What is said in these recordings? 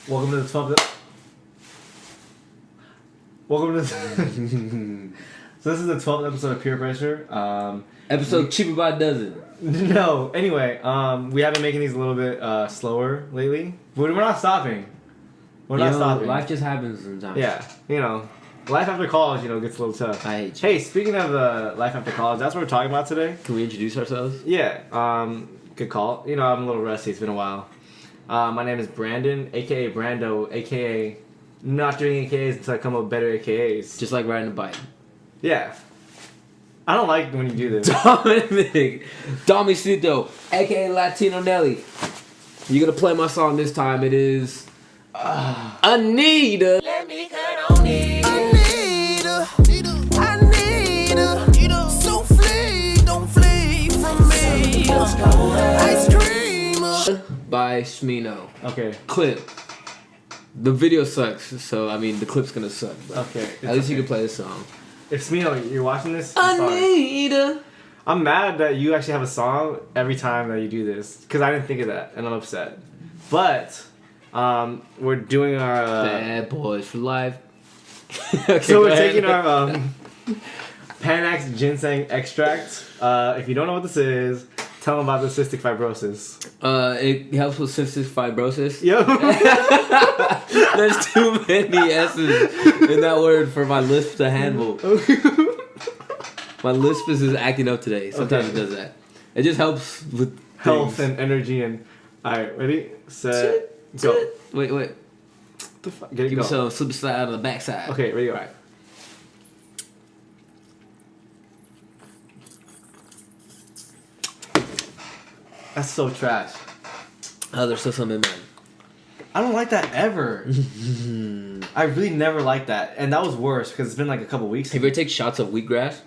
Welcome to the 12th. Welcome to. So this is the 12th episode of Peer Pressure. Episode cheaper by a dozen. No. Anyway, we have been making these a little bit slower lately, but we're not stopping. We're not stopping. Life just happens sometimes. Yeah, life after college, gets a little tough. I hate you. Hey, speaking of life after college, that's what we're talking about today. Can we introduce ourselves? Yeah. Good call. I'm a little rusty. It's been a while. My name is Brandon, aka Brando, aka not doing AKAs until I come up with better AKAs. Just like riding a bike. Yeah. I don't like when you do this. Domicito, aka Latino Nelly. You're gonna play my song this time. It is Anita. Let me cut on it. I need a souffle, don't flee from me. Ice cream. By Smino. Okay. Clip. The video sucks, so I mean the clip's gonna suck. But Okay. at least you can play the song. If Smino, you're watching this, I'm sorry. Anita. I'm mad that you actually have a song every time that you do this because I didn't think of that and I'm upset. But we're doing our Bad boys for life. so we're taking our Panax ginseng extract. If you don't know what this is, tell them about the cystic fibrosis. It helps with cystic fibrosis. Yep. There's too many S's in that word for my lisp to handle. My lisp is acting up today. Sometimes Okay. it does that. It just helps with Health things. and energy and alright, ready, set, go. Wait. What the fuck? Get it Give go. me some slip slide out of the backside. Okay, ready, go. Alright. That's so trash. Oh, there's still some in mine. I don't like that ever. I really never liked that, and that was worse because it's been like a couple weeks. Have you ever taken shots of wheatgrass?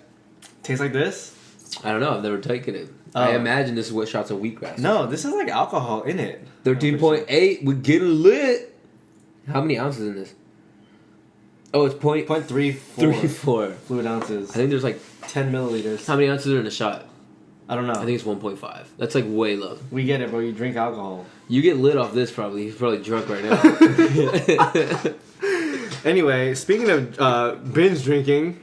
Tastes like this? I don't know. I've never taken it. Oh. I imagine this is what shots of wheatgrass. No, this has like alcohol in it. 13.8. We're getting lit. How many ounces in this? Oh, it's 0.34 0.34. fluid ounces. I think there's like 10 milliliters. how many ounces are in a shot? I don't know. I think it's 1.5. That's like way low. We get it, bro. You drink alcohol. You get lit off this probably. He's probably drunk right now. Anyway, speaking of binge drinking,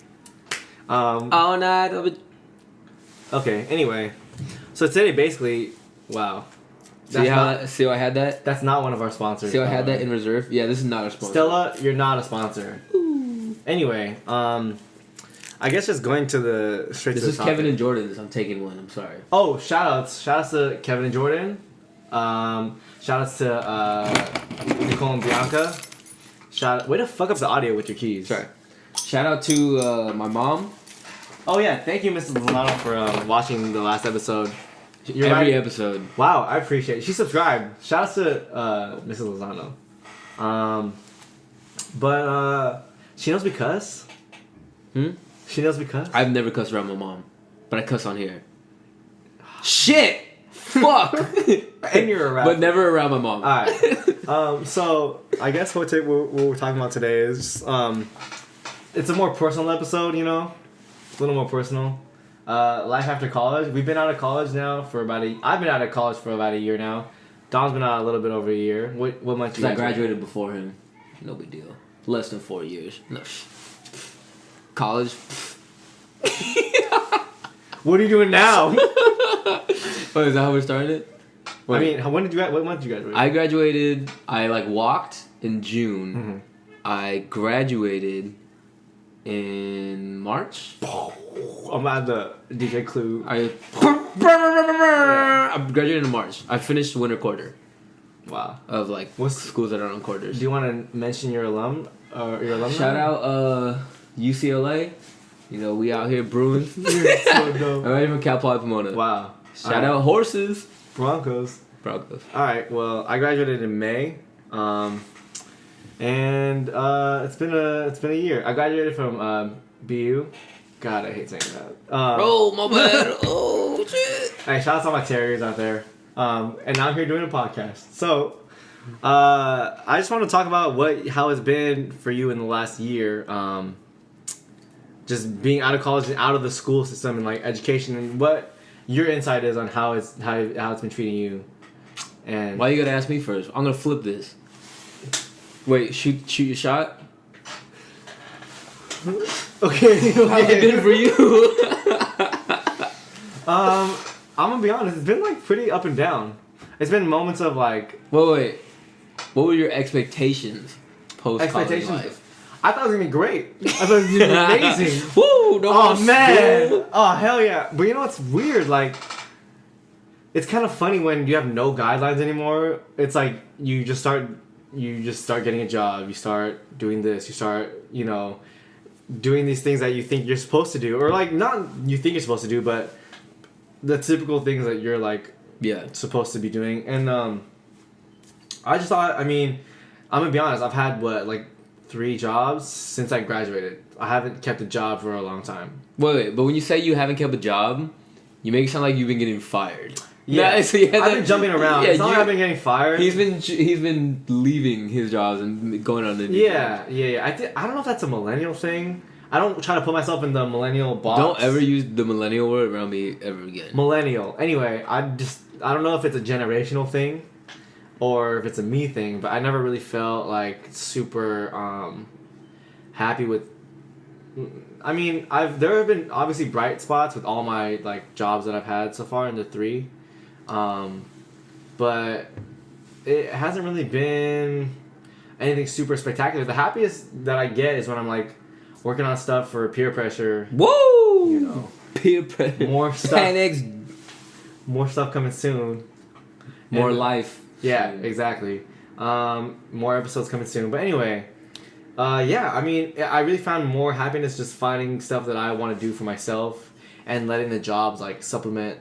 All night. okay. Anyway, so today basically, wow. See how I had that? That's not one of our sponsors. See how I by had the that way. in reserve? Yeah, this is not a sponsor. Stella, you're not a sponsor. Anyway, I guess just going to the straight This to the is topic. Kevin and Jordan's. I'm taking one. I'm sorry. Oh, shoutouts to Kevin and Jordan. Shoutouts to Nicole and Bianca. Way to fuck up the audio with your keys. Sorry. Shout out to my mom. Oh yeah, thank you, Mrs. Lozano, for watching the last episode. You're Every right. episode. Wow, I appreciate it. She subscribed. Shoutouts to Mrs. Lozano. But she knows we cuss. She knows we cuss. I've never cussed around my mom, but I cuss on here. Shit! Fuck! And you're a rapper. But never around my mom. Alright. So I guess what we're talking about today is it's a more personal episode, a little more personal. Life after college. We've been out of college now for I've been out of college for about a year now. Don's been out a little bit over a year. What month you Because I graduate? graduated before him. No big deal. Less than 4 years. No. College. What are you doing now? Oh, is that how we're starting it? I mean, what month did you graduate? I graduated. I walked in June. Mm-hmm. I graduated in March. I'm at the DJ Clue. I graduated in March. I finished winter quarter Wow. of What's- schools that are on quarters. Do you want to mention your alumni? Shout out UCLA. We out here brewing. So dope. I'm ready for Cal Poly Pomona. Wow. Shout out horses. Broncos. Broncos. All right. Well, I graduated in May, and it's been a year. I graduated from BU. God, I hate saying that. Oh my bad. Oh shit. Hey, shout out to all my terriers out there. And now I'm here doing a podcast. So, I just want to talk about how it's been for you in the last year. Just being out of college and out of the school system and education, and what your insight is on how it's been treating you. And Why you gotta ask me first? I'm gonna flip this. Wait, shoot your shot. Okay. How's it been for you? I'm gonna be honest. It's been like pretty up and down. It's been moments of like Wait. What were your expectations post college expectations. life? I thought it was gonna be great. I thought it was gonna be amazing. Woo! No Oh more man! school. Oh hell yeah! But you know what's weird? Like, it's kind of funny when you have no guidelines anymore. It's like you just start getting a job. You start doing this. You start doing these things that you think you're supposed to do, or like not you think you're supposed to do, but the typical things that you're like Yeah. supposed to be doing. And I just thought, I mean, I'm gonna be honest. I've had like 3 jobs since I graduated. I haven't kept a job for a long time. Wait, but when you say you haven't kept a job, you make it sound like you've been getting fired. Yeah, Nah, so you had I've to- been jumping around. Yeah, It's not like I've been getting fired. He's been leaving his jobs and going on the new jobs. Yeah. I don't know if that's a millennial thing. I don't try to put myself in the millennial box. Don't ever use the millennial word around me ever again. Millennial. Anyway, I don't know if it's a generational thing or if it's a me thing, but I never really felt like super happy with. I mean, there have been obviously bright spots with all my like jobs that I've had so far in the 3, but it hasn't really been anything super spectacular. The happiest that I get is when I'm like working on stuff for peer pressure. Woo! You know, Peer pressure. more stuff. Panics. More stuff coming soon. More And- life. Yeah, soon. exactly. More episodes coming soon. But anyway, yeah, I mean, I really found more happiness just finding stuff that I want to do for myself and letting the jobs like supplement.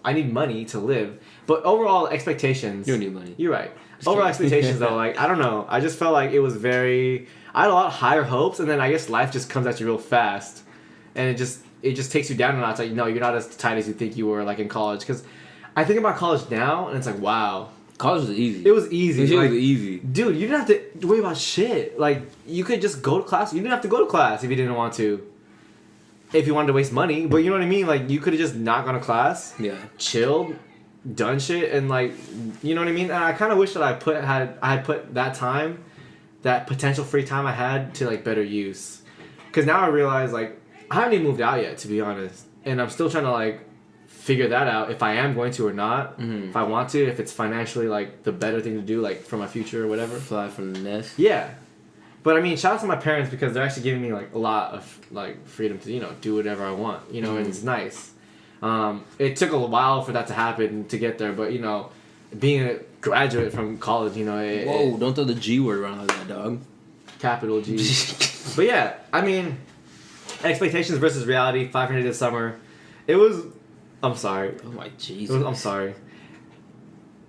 I need money to live, but overall expectations. You don't need money. You're right. Just Overall kidding. expectations though, like I don't know. I just felt like it was very. I had a lot higher hopes, and then I guess life just comes at you real fast, and it just takes you down a notch. Like no, you're not as tight as you think you were like in college. Because I think about college now, and it's like wow, College was easy. it was easy. It Like, was easy. dude, you didn't have to worry about shit. Like you could just go to class. You didn't have to go to class if you didn't want to. If you wanted to waste money, but you know what I mean. Like you could have just not gone to class, Yeah. chilled, done shit, and like you know what I mean. And I kind of wish that I had put that time, that potential free time I had to like better use. Because now I realize like I haven't even moved out yet, to be honest, and I'm still trying to like figure that out if I am going to or not. Mhm. If I want to, if it's financially like the better thing to do, like for my future or whatever. Fly from the nest. Yeah. But I mean, shout out to my parents because they're actually giving me like a lot of like freedom to do whatever I want, and it's nice. It took a while for that to happen to get there, but being a graduate from college, Whoa! Don't throw the G word around like that, dog. capital G. But yeah, I mean, expectations versus reality. 500 Days of Summer. It was. I'm sorry. Oh my It Jesus! was, I'm sorry.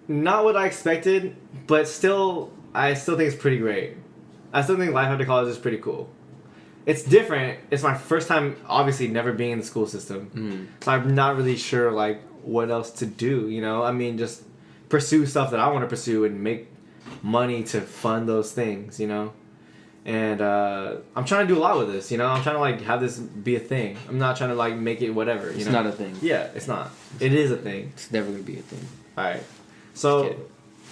Not what I expected, but still, I still think it's pretty great. I still think life after college is pretty cool. It's different. It's my first time, obviously, never being in the school system. Mhm. So I'm not really sure, like, what else to do, I mean, just pursue stuff that I want to pursue and make money to fund those things, And I'm trying to do a lot with this, I'm trying to, like, have this be a thing. I'm not trying to, like, make it whatever, It's not a thing. Yeah, it's not. It is a thing. It's never gonna be a thing. All right. So,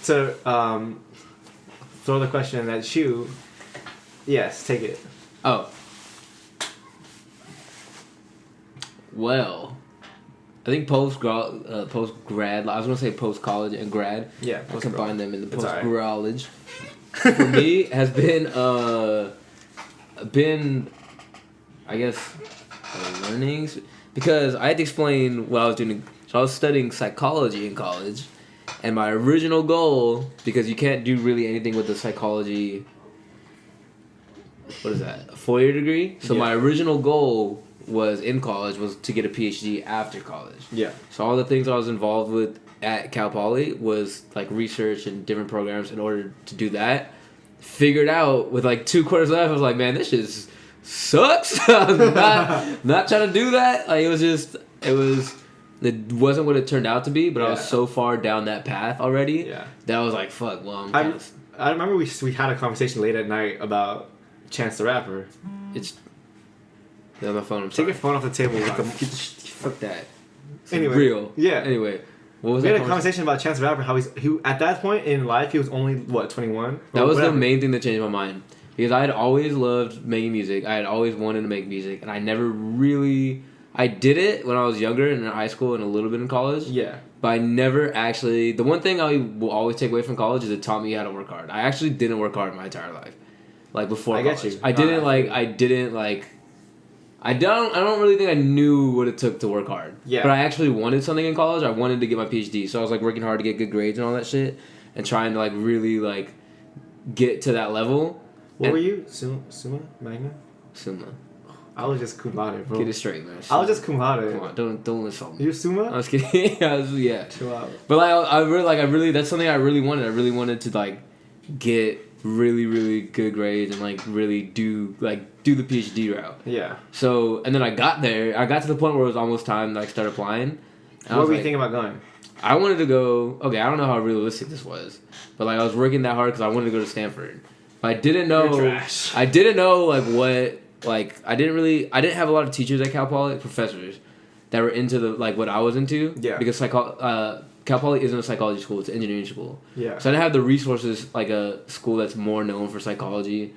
to throw the question at you, yes, take it. Oh. Well, I think post grad. I was gonna say post college and grad. Yeah, I combine them in the It's post alright. college. For me, has been, I guess, learnings because I had to explain what I was doing. So I was studying psychology in college, and my original goal, because you can't do really anything with the psychology. What is that? A 4-year degree. So Yeah. my original goal was in college was to get a PhD after college. Yeah. So all the things I was involved with at Cal Poly was like research and different programs in order to do that. Figured out with like 2 quarters left, I was like, man, this shit sucks. I'm not trying to do that. Like it wasn't what it turned out to be, but I was Yeah. so far down that path already Yeah. that I was like, fuck, well, I remember we had a conversation late at night about Chance the Rapper. it's on my phone. I'm Take sorry. your phone off the table. Fuck that. It's Anyway, real. yeah. Anyway, What was We that had a conversation about Chance the Rapper. How he at that point in life he was only 21. That was whatever. the main thing that changed my mind because I had always loved making music. I had always wanted to make music, and I never really. I did it when I was younger in high school and a little bit in college. Yeah. But I never actually. The one thing I will always take away from college is it taught me how to work hard. I actually didn't work hard my entire life, like before I college. get you. I didn't like. I didn't like. I don't really think I knew what it took to work hard. Yeah. But I actually wanted something in college. I wanted to get my PhD, so I was like working hard to get good grades and all that shit, and trying to like really like get to that level. What And- were you? Summa? Magna? Summa. I was just cum laude, bro. Get it straight, man. I was just cum laude. Come on, don't insult me. You Summa? I was kidding. Yeah. Chill out. But like, I really, that's something I really wanted. I really wanted to like get really, really good grades and like really do the PhD route. Yeah. So, and then I got there. I got to the point where it was almost time to like start applying. And I What was were you like, thinking about going? I wanted to go. Okay, I don't know how realistic this was, but like I was working that hard because I wanted to go to Stanford. But I didn't know. You're trash. I didn't know like what like I didn't have a lot of teachers at Cal Poly, professors, that were into the like what I was into. Yeah. Because Cal Poly isn't a psychology school; it's an engineering school. Yeah. So I didn't have the resources like a school that's more known for psychology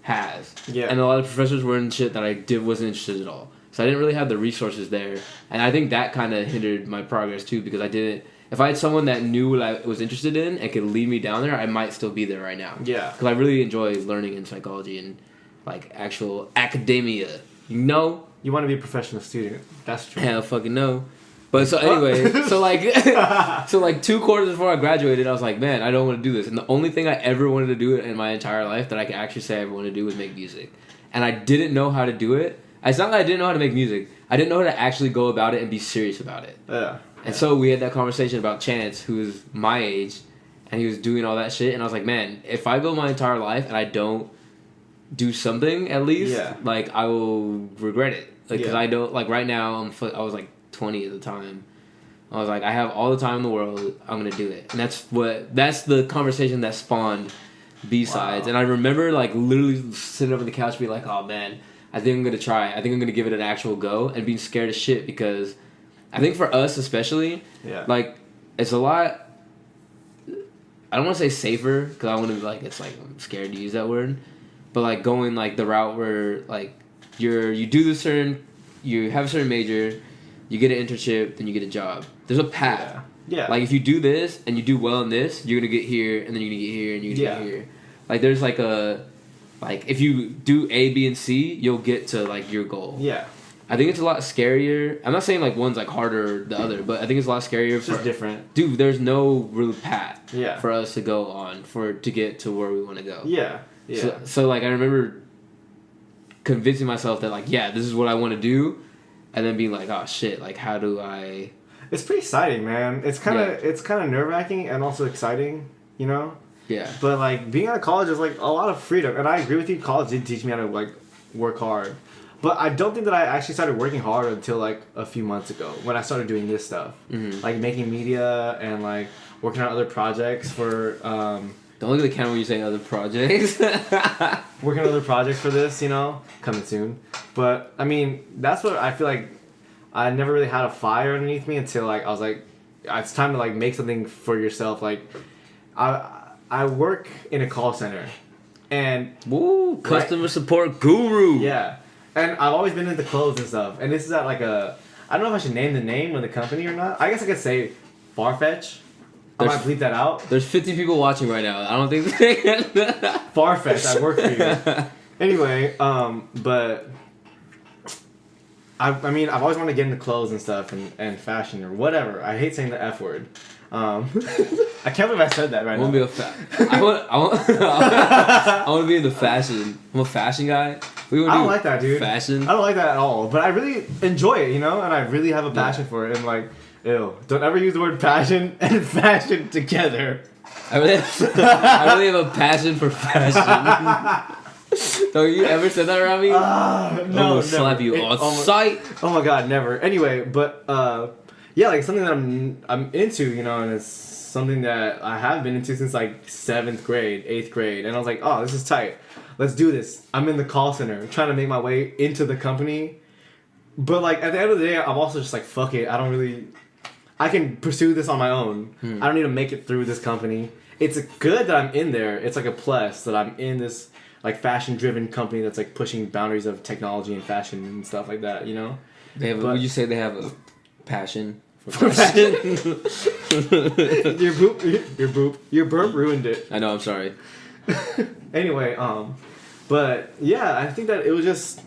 has. Yeah. And a lot of professors were in shit that I wasn't interested at all. So I didn't really have the resources there, and I think that kind of hindered my progress too because I didn't. If I had someone that knew what I was interested in and could lead me down there, I might still be there right now. Yeah. Because I really enjoy learning in psychology and like actual academia. You know? You want to be a professional student. That's true. Hell fucking no. But so anyway, so like 2 quarters before I graduated, I was like, man, I don't want to do this. And the only thing I ever wanted to do in my entire life that I could actually say I ever wanted to do was make music. And I didn't know how to do it. It's not that I didn't know how to make music. I didn't know how to actually go about it and be serious about it. Yeah. And so we had that conversation about Chance, who was my age, and he was doing all that shit. And I was like, man, if I go my entire life and I don't do something at least, Yeah. like I will regret it. Like, because Yeah. I don't like right now. I was like 20 at the time. I was like, I have all the time in the world. I'm gonna do it, and that's the conversation that spawned B-sides. Wow. And I remember like literally sitting up on the couch, being like, oh man, I think I'm gonna try. I think I'm gonna give it an actual go, and being scared as shit because I think for us especially, Yeah. like it's a lot. I don't want to say safer because I want to be like it's like I'm scared to use that word, but like going like the route where like you do the certain, you have a certain major, you get an internship, then you get a job. There's a path. Yeah. Like if you do this and you do well in this, you're gonna get here, and then you're gonna get here, and you're gonna get here. Like there's like if you do A, B, and C, you'll get to like your goal. Yeah. I think it's a lot scarier. I'm not saying like one's like harder than the other, but I think it's a lot scarier. It's just different. Dude, there's no real path Yeah. for us to go on to get to where we want to go. Yeah. Yeah. So like I remember convincing myself that like this is what I want to do, and then being like, oh shit, like how do I? It's pretty exciting, man. It's kind of nerve wracking and also exciting, you know. Yeah. But like being out of college is like a lot of freedom, and I agree with you. College did teach me how to like work hard, but I don't think that I actually started working hard until like a few months ago when I started doing this stuff, like making media and like working on other projects for. Don't look at the camera when you say other projects. Working on other projects for this, you know, coming soon. But I mean, that's what I feel like. I never really had a fire underneath me until like I was like, it's time to like make something for yourself. Like, I work in a call center, and Woo! Customer support guru. yeah, and I've always been into clothes and stuff. And this is at like I don't know if I should name the name of the company or not. I guess I could say Farfetch. I might bleep that out. There's 50 people watching right now. I don't think Farfetch, I work for you. Anyway, but I mean, I've always wanted to get into clothes and stuff and fashion or whatever. I hate saying the F word. I can't believe I said that right I want now. to be I want to be in the fashion. I'm a fashion guy. I don't like that, dude. Fashion. I don't like that at all. But I really enjoy it, you know, and I really have a passion for it. And like, ew, don't ever use the word passion and fashion together. I really have a passion for fashion. Don't you ever said that around me? I'm No, gonna slap never. you It on almost- sight. Oh my god, never. Anyway, but yeah, like something that I'm into, you know, and it's something that I have been into since like 7th grade, 8th grade, and I was like, oh, this is tight. Let's do this. I'm in the call center, trying to make my way into the company, but like at the end of the day, I'm also just like, fuck it. I I can pursue this on my own. I don't need to make it through this company. It's good that I'm in there. It's like a plus that I'm in this like fashion driven company that's like pushing boundaries of technology and fashion and stuff like that, you know? They have. But- Would you say they have a passion For fashion. Your burp ruined it. I know. I'm sorry. Anyway, but yeah, I think that it was just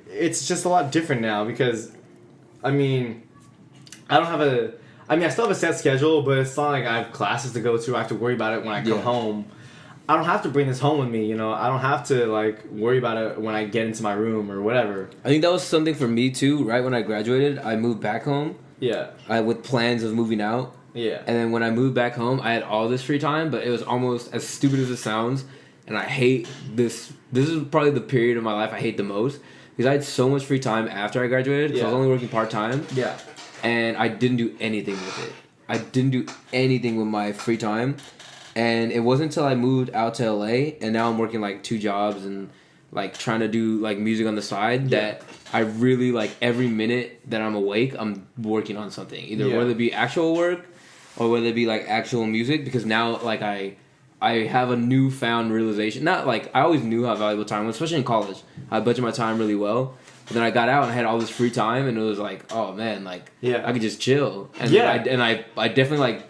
it's just a lot different now because I mean I still have a set schedule, but it's not like I have classes to go to. I have to worry about it when I come home. I don't have to bring this home with me, you know. I don't have to like worry about it when I get into my room or whatever. I think that was something for me too. Right when I graduated, I moved back home. Yeah. With plans of moving out. Yeah. And then when I moved back home, I had all this free time, but it was almost as stupid as it sounds. And I hate this. This is probably the period of my life I hate the most because I had so much free time after I graduated because I was only working part-time. Yeah. And I didn't do anything with it. I didn't do anything with my free time. And it wasn't until I moved out to LA and now I'm working like 2 jobs and like trying to do like music on the side that I really like every minute that I'm awake, I'm working on something. Either whether it be actual work or whether it be like actual music because now like I have a newfound realization. Not like I always knew how valuable time was, especially in college. I budget my time really well. But then I got out and I had all this free time and it was like, oh man, like I could just chill. And I definitely like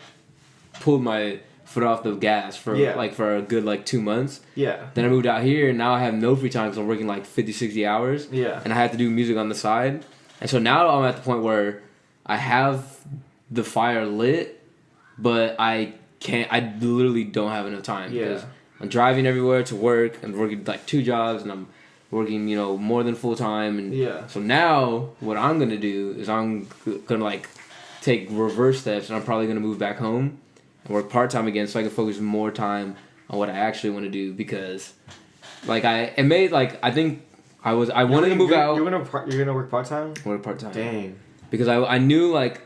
pulled my foot off the gas for like for a good like 2 months. Yeah. Then I moved out here and now I have no free time because I'm working like 50, 60 hours. Yeah. And I have to do music on the side. And so now I'm at the point where I have the fire lit, but I literally don't have enough time because I'm driving everywhere to work and working like 2 jobs and I'm working, you know, more than full time. And so now what I'm going to do is I'm going to like take reverse steps and I'm probably going to move back home and work part-time again so I can focus more time on what I actually want to do because like I think I wanted to move out. You're gonna work part-time? Work part-time. Dang. Because I knew like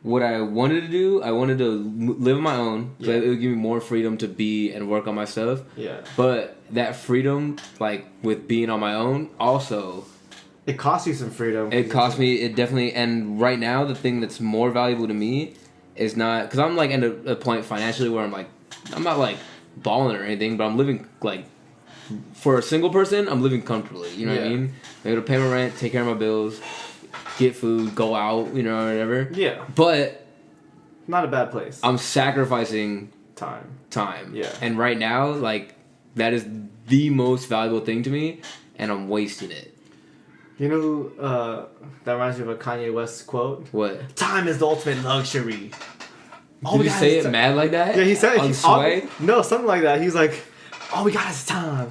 what I wanted to do. I wanted to live on my own. So it would give me more freedom to be and work on my stuff. Yeah. But that freedom, like with being on my own, also it costs you some freedom. It cost me. It definitely. And right now, the thing that's more valuable to me is not because I'm like at a point financially where I'm not like balling or anything, but I'm living like for a single person, I'm living comfortably. You know what I mean? I'm able to pay my rent, take care of my bills, get food, go out, you know, whatever. Yeah. But not a bad place. I'm sacrificing time. Yeah. And right now, like that is the most valuable thing to me, and I'm wasting it. You know who that reminds me of a Kanye West quote? What? Time is the ultimate luxury. Did he say it mad like that? Yeah, he said it. On Sway? No, something like that. He's like, all we got is time.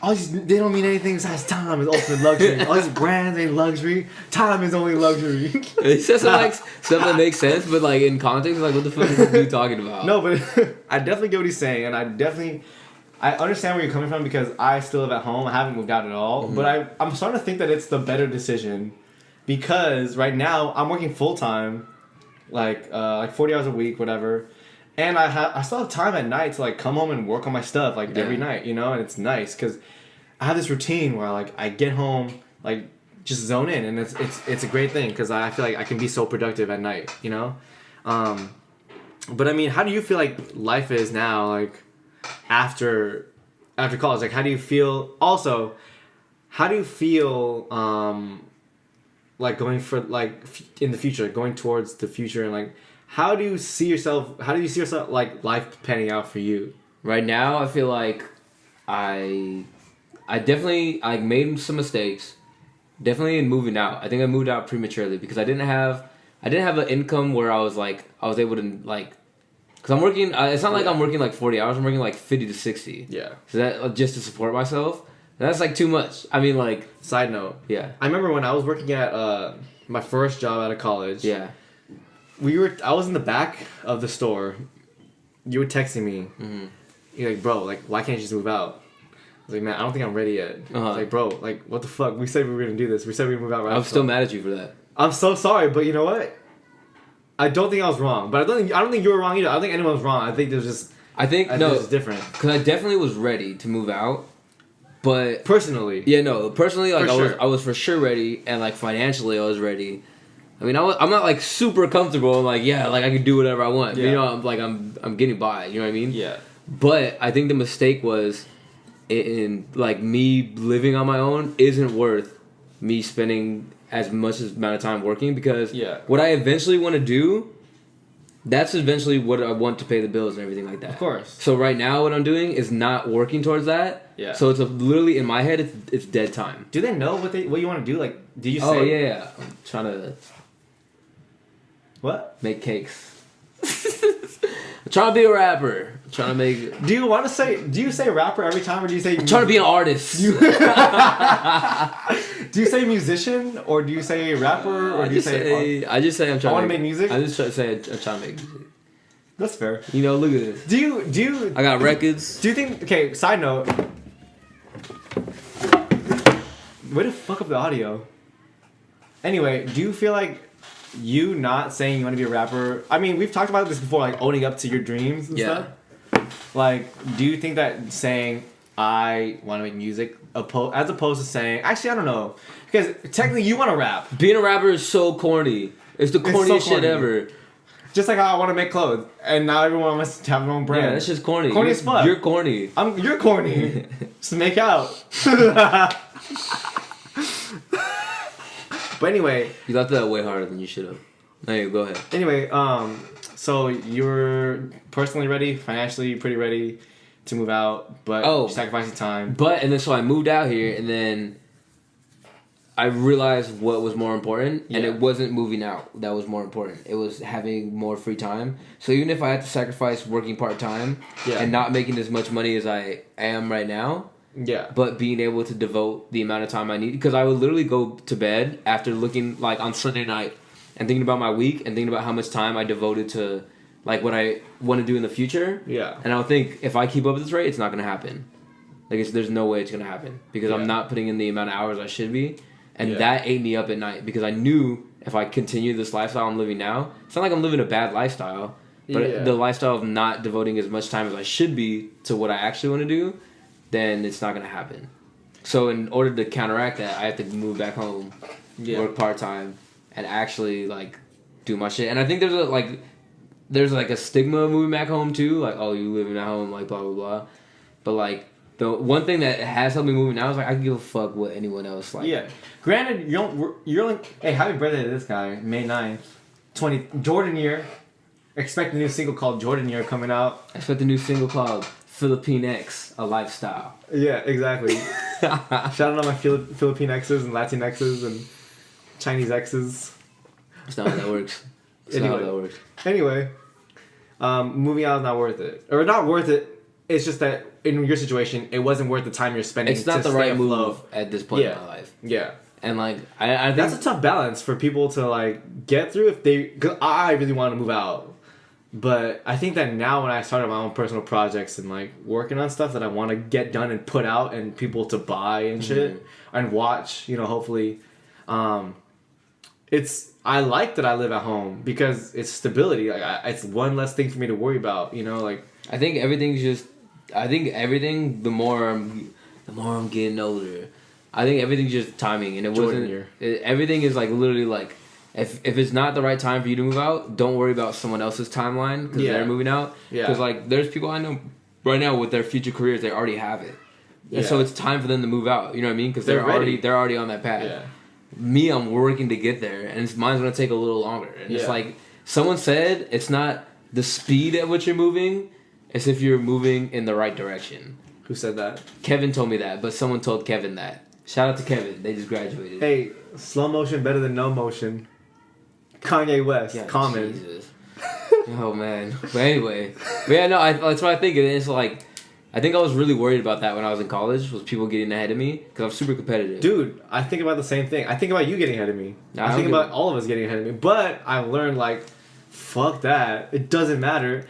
They don't mean anything besides time is ultimate luxury. All these brands ain't luxury. Time is only luxury. He says stuff that makes sense, but like in context, like what the fuck are you talking about? No, but I definitely get what he's saying, and I understand where you're coming from because I still live at home. I haven't moved out at all, mm-hmm. but I'm starting to think that it's the better decision because right now I'm working full time, like 40 hours a week, whatever. And I still have time at night to like come home and work on my stuff like every night, you know, and it's nice because I have this routine where like I get home, like just zone in, and it's a great thing because I feel like I can be so productive at night, you know. But I mean, how do you feel like life is now, like after college? Like, how do you feel? Also, how do you feel like going for like in the future, going towards the future, and like. How do you see yourself like life panning out for you? Right now, I feel like I definitely made some mistakes. Definitely in moving out. I think I moved out prematurely because I didn't have an income where I was able to like cuz I'm working it's not like I'm working like 40 hours. I'm working like 50 to 60. Yeah. So that just to support myself. That's like too much. I mean like side note. Yeah. I remember when I was working at my first job out of college. Yeah. I was in the back of the store. You were texting me. Mm-hmm. You're like, bro, like, why can't you just move out? I was like, man, I don't think I'm ready yet. Uh-huh. Like, bro, like, what the fuck? We said we were gonna do this. We said we'd move out right. I'm still mad at you for that. I'm so sorry, but you know what? I don't think I was wrong, but I don't think you were wrong either. I don't think anyone was wrong. I think it's different. Because I definitely was ready to move out, but personally, like I was for sure ready, and like financially I was ready. I mean, I'm not like super comfortable. I'm like, yeah, like I can do whatever I want. But, Yeah. you know, I'm getting by. You know what I mean? Yeah. But I think the mistake was in like me living on my own isn't worth me spending as much amount of time working, because Yeah. what I eventually want to do, that's eventually what I want to pay the bills and everything like that. Of course. So right now what I'm doing is not working towards that. Yeah. So it's literally in my head it's dead time. Do they know what you want to do? Like, did you say? Oh yeah. I'm trying to What? make cakes. I'm trying to be a rapper. I'm trying to make. Do you want to say? Do you say rapper every time, or do you say? I'm trying to be an artist. Do you say musician, or do you say rapper, or do you say? I just say I'm trying. I wanna make music? I just try to say I'm trying to make music. That's fair. You know, look at this. Do you? I got records. Do you think? Okay. Side note. Way to fuck up the audio. Anyway, do you feel like you not saying you want to be a rapper? I mean, we've talked about this before, like owning up to your dreams and Yeah. stuff. Like, do you think that saying I want to make music, as opposed to saying, actually, I don't know, because technically you want to rap, Being a rapper is so corny. It's the so corniest shit corny. ever. just like how I want to make clothes, and now everyone wants to have their own brand. Yeah, that's just corny. Corny You're- as fuck. You're corny. You're corny. Just make out. But anyway, You left that way harder than you should have. Anyway, go ahead. Anyway, so you're personally ready, financially pretty ready to move out, but Oh. sacrificing time. But and then so I moved out here, and then I realized what was more important, and Yeah. it wasn't moving out that was more important. It was having more free time. So even if I had to sacrifice working part time Yeah. and not making as much money as I am right now, Yeah. but being able to devote the amount of time I need, because I would literally go to bed after looking like on Sunday night and thinking about my week and thinking about how much time I devoted to like what I want to do in the future. Yeah. And I would think if I keep up at this rate, it's not going to happen. Like there's no way it's going to happen because Yeah. I'm not putting in the amount of hours I should be. And Yeah. that ate me up at night because I knew if I continue this lifestyle I'm living now, it's not like I'm living a bad lifestyle, but Yeah. the lifestyle of not devoting as much time as I should be to what I actually want to do, then it's not going to happen. So in order to counteract that, I have to move back home, Yeah. work part-time, and actually like do my shit. And I think there's a stigma of moving back home too, like, oh, you living at home, like blah blah blah. But like the one thing that has helped me move now is like I can give a fuck what anyone else like. Yeah. Granted, you're like, hey, happy birthday to this guy, May 9th, 20 Jordan year. Expect a new single called Jordan Year coming out. I expect a new single called Philippine X, a lifestyle. Yeah, exactly. Shout out to my Philippine exes and Latin exes and Chinese exes. That's not how that works. That's not how Anyway. that works. Anyway, moving out is not worth it. Or not worth it. It's just that in your situation, it wasn't worth the time you're spending. It's not to the stay right move afloat. at this point Yeah. in my life. Yeah. And like I think That's a tough balance for people to like get through if they. Cause I really want to move out, but I think that now when I started my own personal projects and like working on stuff that I want to get done and put out and people to buy and shit and watch, hopefully, I like that I live at home because it's stability. Like it's one less thing for me to worry about. Like I think everything's just. I think everything. The more I'm getting older, I think everything's just timing, and it Jordan wasn't. year. Everything is like literally like, if it's not the right time for you to move out, don't worry about someone else's timeline because Yeah. they're moving out. Yeah. Because like there's people I know right now with their future careers, they already have it, and Yeah. so it's time for them to move out. You know what I mean? Because They're ready. they're already on that path. yeah, Me, I'm working to get there, and mine's gonna take a little longer. And it's Yeah. like someone said, it's not the speed at which you're moving, it's if you're moving in the right direction. who said that? Kevin told me that, but someone told Kevin that. Shout out to Kevin. They just graduated. Hey, slow motion better than no motion. Kanye West, Yeah, Common. Jesus. Oh man. But anyway, but yeah, no, that's what I think. It's like, I think I was really worried about that when I was in college. Was people getting ahead of me because I'm super competitive. Dude, I think about the same thing. I think about you getting ahead of me. Nah, I I'm think good. about all of us getting ahead of me. But I learned, like, fuck that. It doesn't matter.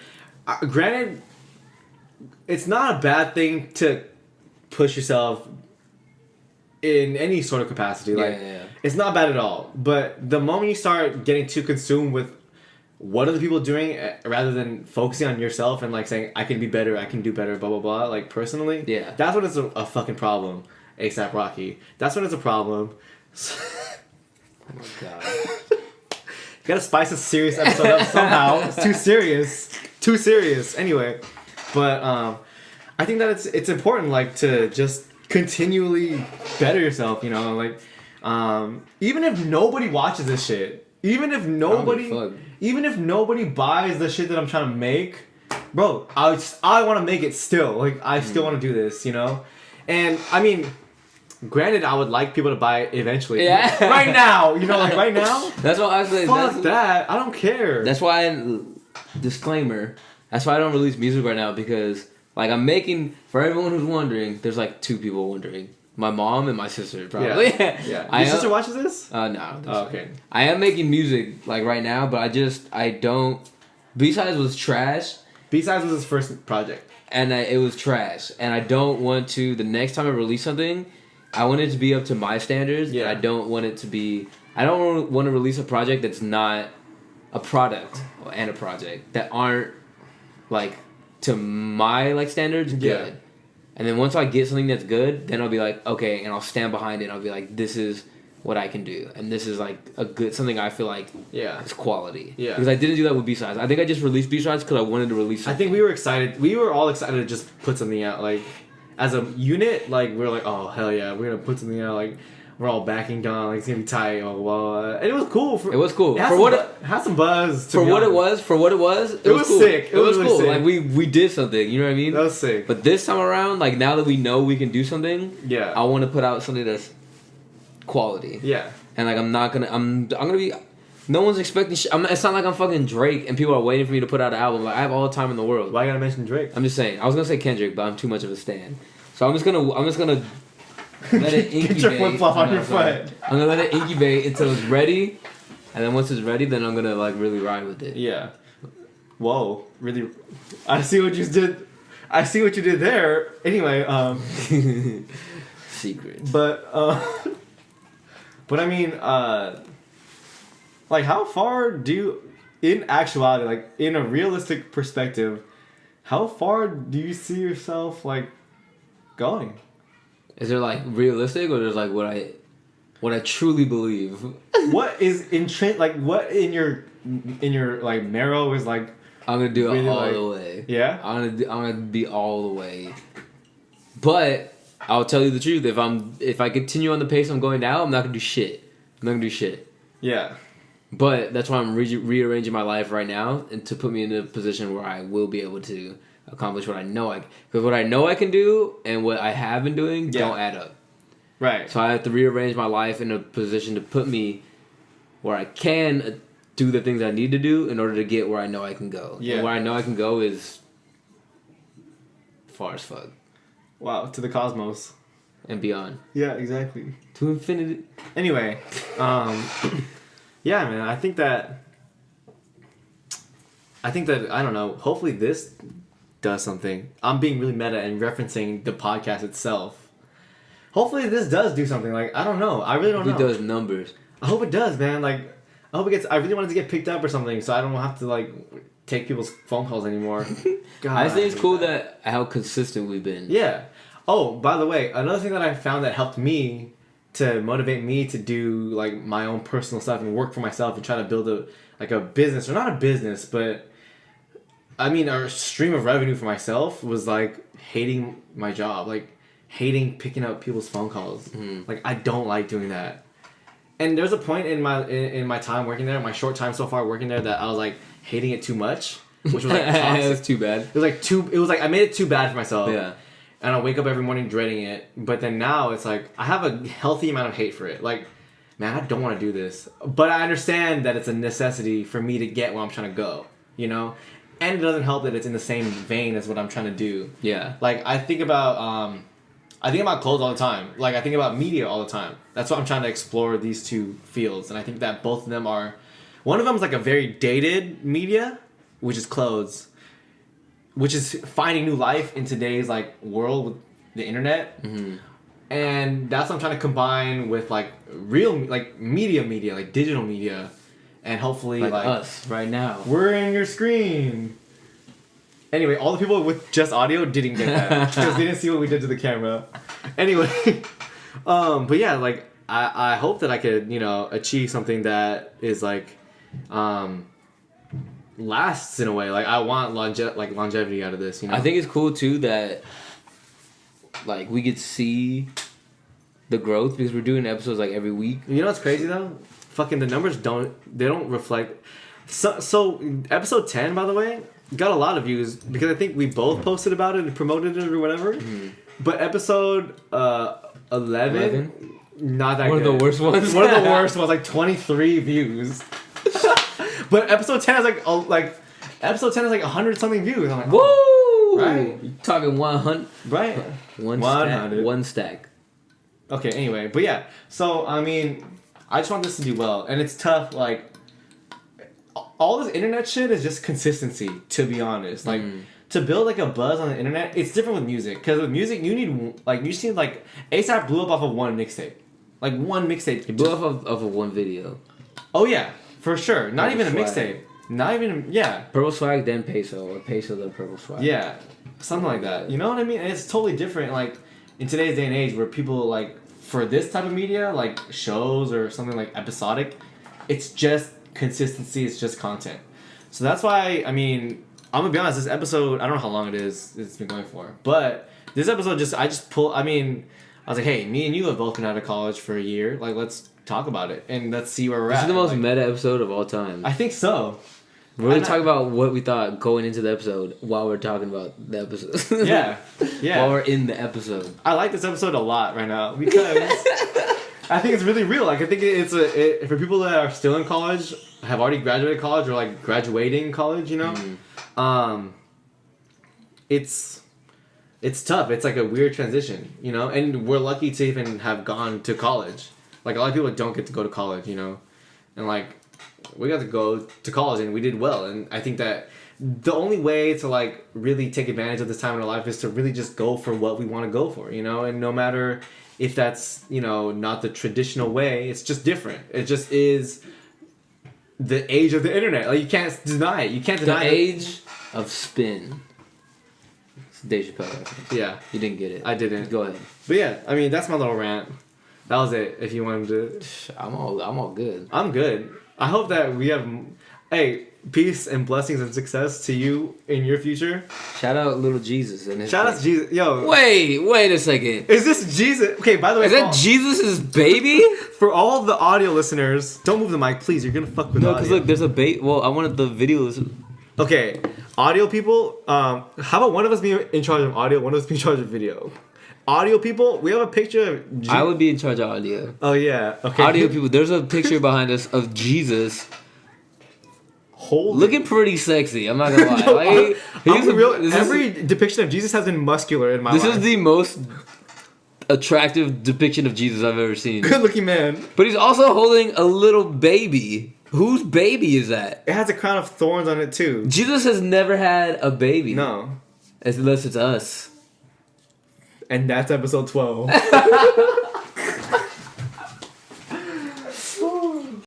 Granted, it's not a bad thing to push yourself in any sort of capacity. Like, Yeah. it's not bad at all. But the moment you start getting too consumed with what are the people doing rather than focusing on yourself and like saying I can be better, I can do better, blah blah blah, like personally, Yeah. that's when it's a fucking problem. ASAP Rocky, that's when it's a problem. Oh my god. Gotta spice a serious episode up somehow. It's too serious. Too serious. Anyway, but I think that it's important, like, to just continually better yourself. You know, like, even if nobody watches this shit, even if nobody buys the shit that I'm trying to make, bro, I want to make it still. Like, I still want to do this. You know, and I mean. Granted, I would like people to buy it eventually. Yeah. Right now, you know, like right now. That's why I was like, Fuck that. I don't care. That's why, disclaimer, that's why I don't release music right now, because, like, I'm making, for everyone who's wondering, there's, like, 2 people wondering. My mom and my sister, probably. Yeah. Your sister watches this? No. Oh, okay. I am making music, like, right now, but I don't, B-Sides was trash. B-Sides was his first project. And it was trash. And I don't want to, the next time I release something, I want it to be up to my standards. Yeah. I don't want it to be, I don't want to release a project that's not a product and a project that aren't, like, to my, like, standards, good. Yeah. And then once I get something that's good, then I'll be like, okay, and I'll stand behind it, and I'll be like, this is what I can do. And this is, like, a good, something I feel like is quality. Yeah. Because I didn't do that with B-Sides. I think I just released B-Sides because I wanted to release something. I think we were excited. We were all excited to just put something out. Like, as a unit, like, we were like, oh, hell yeah, we're going to put something out. Like, we're all backing down. Like, it's going to be tight. Oh, well. And it was cool. It was cool. It had some buzz. For what it was, it was cool. Sick. It was really cool. sick. Like, we did something. You know what I mean? That was sick. But this time around, like, now that we know we can do something, yeah, I want to put out something that's quality. Yeah. And, like, I'm gonna be. No one's expecting shit. It's not like I'm fucking Drake and people are waiting for me to put out an album. Like, I have all the time in the world. Why you gotta mention Drake? I'm just saying. I was gonna say Kendrick, but I'm too much of a stan. So I'm just gonna let it incubate. Get your flip-flop on your foot. I'm gonna let it incubate until it's ready, and then once it's ready, then I'm gonna, like, really ride with it. Yeah. Whoa. Really. I see what you did. I see what you did there. Anyway. Secrets. But I mean, like, how far do you, in actuality, like, in a realistic perspective, how far do you see yourself, like, going? Is there, like, realistic, or there's, like, what I truly believe? What is what in your like marrow is like? I'm gonna do it really, all like, the way. Yeah. I'm gonna be all the way. But I'll tell you the truth. If I continue on the pace I'm going now, I'm not gonna do shit. Yeah. But that's why I'm rearranging my life right now, and to put me in a position where I will be able to accomplish what I know because what I know I can do and what I have been doing don't add up. Right. So I have to rearrange my life in a position to put me where I can do the things I need to do in order to get where I know I can go. Yeah. And where I know I can go is far as fuck. Wow. To the cosmos. And beyond. Yeah. Exactly. To infinity. Anyway. Yeah, man. I think that I don't know. Hopefully this does something. I'm being really meta and referencing the podcast itself. Hopefully this does do something. Like, I don't know. I really don't know. It does numbers. I hope it does, man. Like, I hope it gets. I really wanted to get picked up or something, so I don't have to, like, take people's phone calls anymore. God, I think it's cool that how consistent we've been. Yeah. Oh, by the way, another thing that I found that helped me to motivate me to do, like, my own personal stuff and work for myself and try to build a business, or not a business, but I mean a stream of revenue for myself, was, like, hating my job, like hating picking up people's phone calls. Like, I don't like doing that. And there's a point in my time working there, my short time so far working there, that I was, like, hating it too much, which was, like, toxic. It was too bad. It was like I made it too bad for myself. Yeah. And I wake up every morning dreading it. But then now it's like I have a healthy amount of hate for it. Like, man, I don't want to do this. But I understand that it's a necessity for me to get where I'm trying to go, you know? And it doesn't help that it's in the same vein as what I'm trying to do. Yeah. Like, I think about clothes all the time. Like, I think about media all the time. That's why I'm trying to explore these two fields. And I think that both of them are... One of them is, like, a very dated media, which is clothes, which is finding new life in today's, like, world with the internet. Mm-hmm. And that's what I'm trying to combine with, like, real, like, media, like, digital media. And hopefully, like us right now. We're in your screen. Anyway, all the people with just audio didn't get that because they didn't see what we did to the camera. Anyway, but yeah, like, I hope that I could, you know, achieve something that is, like, lasts in a way. Like I want longevity out of this. You know. I think it's cool too that like we could see the growth because we're doing episodes like every week. You know what's crazy though? Fucking the numbers don't reflect. So episode 10, by the way, got a lot of views because I think we both posted about it and promoted it or whatever. Mm-hmm. But episode 11, not that one good. of the worst ones. One of the worst ones, like 23 views. But episode 10 is episode 10 is like 100 something views. I'm like, woo! Right. You're talking 100. Right. One stack. Okay, anyway, but yeah. So, I mean, I just want this to do well. And it's tough, like, all this internet shit is just consistency, to be honest. Like, to build, like, a buzz on the internet, it's different with music. Because with music, you need, like, you see, like, A$AP blew up off of one mixtape. Like, one mixtape. He blew off of one video. Oh, yeah, for sure. Not Purple even a Swag. mixtape. Not even, yeah. Purple Swag, then Peso. Or Peso, then Purple Swag. Yeah, something like that. You know what I mean? And it's totally different, like, in today's day and age where people, like, for this type of media, like shows or something like episodic, it's just consistency, it's just content. So that's why, I mean, I'm gonna be honest, this episode, I don't know how long it's been going for, but this episode I was like, hey, me and you have both been out of college for a year, like, let's talk about it, and let's see where we're This at. is the most like, meta episode of all time. I think so. We're going to talk about what we thought going into the episode while we're talking about the episode. Yeah, yeah. While we're in the episode. I like this episode a lot right now because I think it's really real. Like, I think for people that are still in college, have already graduated college, or like graduating college, you know, it's tough. It's like a weird transition, you know. And we're lucky to even have gone to college. Like, a lot of people don't get to go to college, you know, and like we got to go to college and we did well. And I think that the only way to like really take advantage of this time in our life is to really just go for what we want to go for, you know. And no matter if that's, you know, not the traditional way, it's just different. It just is the age of the internet. Like, you can't deny it. You can't deny The age of spin. It's Dave Chappelle reference. Yeah, You didn't get it. I didn't. Go ahead. But yeah, I mean, that's my little rant. That was it. If you wanted to, I'm all good. I'm good. I hope that we have, hey, peace and blessings and success to you in your future. Shout out Little Jesus and his Shout out to Jesus. Yo, Wait a second. is this Jesus? Okay, by the way, Is that Jesus' baby? for all the audio listeners, don't move the mic, please. You're gonna fuck with No, audio. because look, there's a bait. Well, I wanted the videos. Okay, audio people. How about one of us be in charge of audio, one of us be in charge of video? Audio people, we have a picture of. I would be in charge of audio. Oh yeah. Okay. Audio people, there's a picture behind us of Jesus Holy. looking pretty sexy. I'm not gonna lie. Yo, Like, I'm he's a- real, this is- every depiction of Jesus has been muscular in my This life. is the most attractive depiction of Jesus I've ever seen. good-looking man. But he's also holding a little baby. Whose baby is that? It has a crown of thorns on it too. Jesus has never had a baby. No. Unless it's us. And that's episode 12.